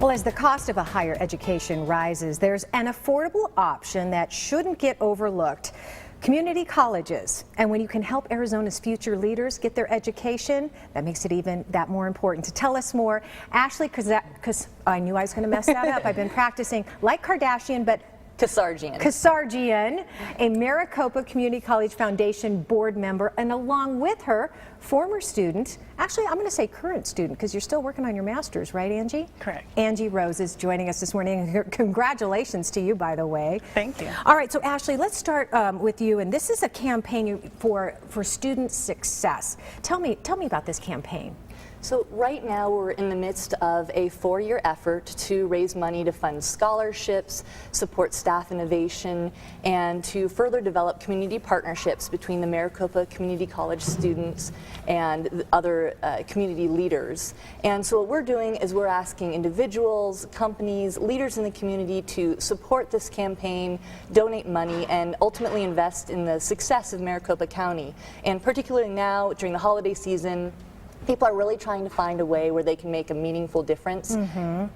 Well, as the cost of a higher education rises, there's an affordable option that shouldn't get overlooked. Community colleges. And when you can help Arizona's future leaders get their education, that makes it even that more important. To tell us more, Ashley, because I knew I was going to mess that up. I've been practicing like Kardashian, but Kasarjian, a Maricopa Community College Foundation board member, and along with her, former student, actually I'm going to say current student, because you're still working on your master's, right, Angie? Correct. Angie Rose is joining us this morning. Congratulations to you, by the way. Thank you. All right, so Ashley, let's start with you, and this is a campaign for student success. Tell me about this campaign. So right now we're in the midst of a 4-year effort to raise money to fund scholarships, support staff innovation, and to further develop community partnerships between the Maricopa Community College students and other community leaders. And so what we're doing is we're asking individuals, companies, leaders in the community to support this campaign, donate money, and ultimately invest in the success of Maricopa County. And particularly now during the holiday season, people are really trying to find a way where they can make a meaningful difference.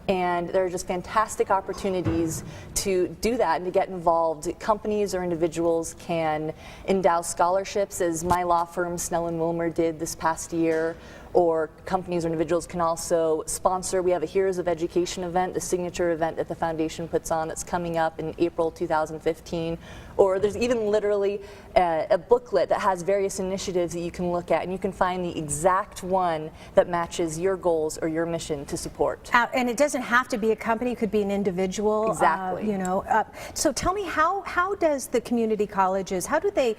And there are just fantastic opportunities to do that and to get involved. Companies or individuals can endow scholarships, as my law firm Snell and Wilmer did this past year, or companies or individuals can also sponsor. We have a Heroes of Education event, the signature event that the foundation puts on that's coming up in April 2015. Or there's even literally a booklet that has various initiatives that you can look at, and you can find the exact one that matches your goals or your mission to support. And it doesn't have to be a company, it could be an individual. Exactly. You know, so tell me, how does the community colleges, how do they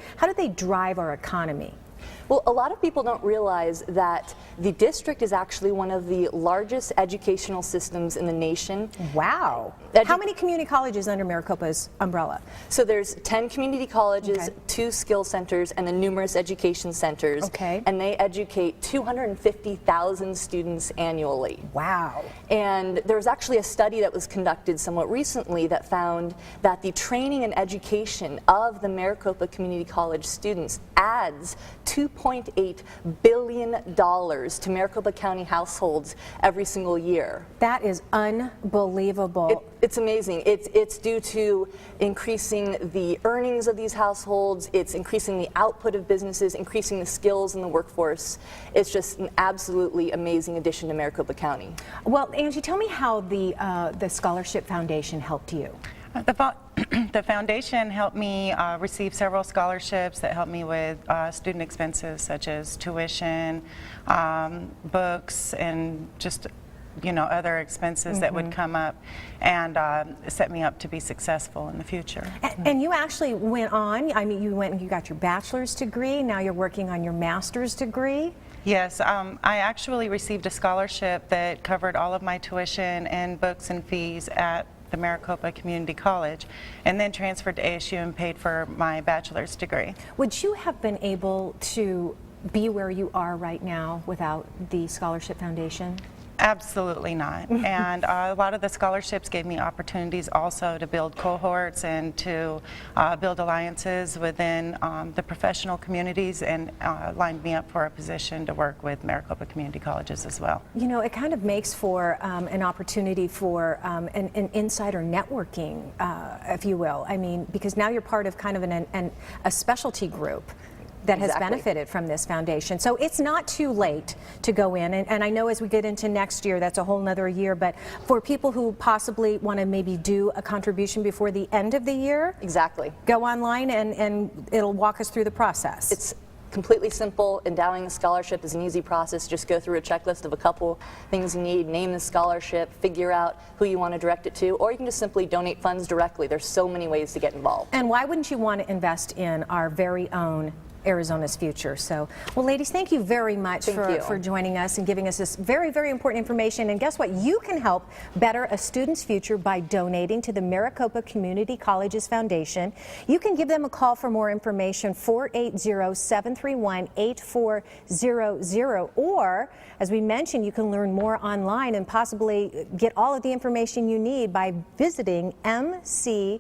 drive our economy? Well, a lot of people don't realize that the district is actually one of the largest educational systems in the nation. Wow. How many community colleges under Maricopa's umbrella? So there's 10 community colleges, Okay. 2 skill centers, and then numerous education centers. Okay. And they educate 250,000 students annually. Wow. And there was actually a study that was conducted somewhat recently that found that the training and education of the Maricopa Community College students adds $2.8 billion to Maricopa County households every single year. That is unbelievable. It's amazing. It's due to increasing the earnings of these households, it's increasing the output of businesses, increasing the skills in the workforce. It's just an absolutely amazing addition to Maricopa County. Well, Angie, tell me how the Scholarship Foundation helped you. The foundation helped me receive several scholarships that helped me with student expenses such as tuition, books, and just other expenses that would come up, and set me up to be successful in the future. And you actually went on, I mean, you went and you got your bachelor's degree, now you're working on your master's degree. Yes, I actually received a scholarship that covered all of my tuition and books and fees at the Maricopa Community College, and then transferred to ASU and paid for my bachelor's degree. Would you have been able to be where you are right now without the Scholarship Foundation? Absolutely not. And a lot of the scholarships gave me opportunities also to build cohorts and to build alliances within the professional communities, and lined me up for a position to work with Maricopa Community Colleges as well. You know, it kind of makes for an opportunity for an insider networking, if you will. I mean, because now you're part of kind of a specialty group that has benefited from this foundation. So it's not too late to go in, and I know as we get into next year, that's a whole nother year, but for people who possibly want to maybe do a contribution before the end of the year, go online and it'll walk us through the process. It's completely simple. Endowing a scholarship is an easy process. Just go through a checklist of a couple things you need, name the scholarship, figure out who you want to direct it to, or you can just simply donate funds directly. There's so many ways to get involved. And why wouldn't you want to invest in our very own Arizona's future? So, well, ladies, thank you very much for joining us and giving us this very, very important information. And guess what? You can help better a student's future by donating to the Maricopa Community Colleges Foundation. You can give them a call for more information, 480-731-8400. Or, as we mentioned, you can learn more online and possibly get all of the information you need by visiting mcccdf.org.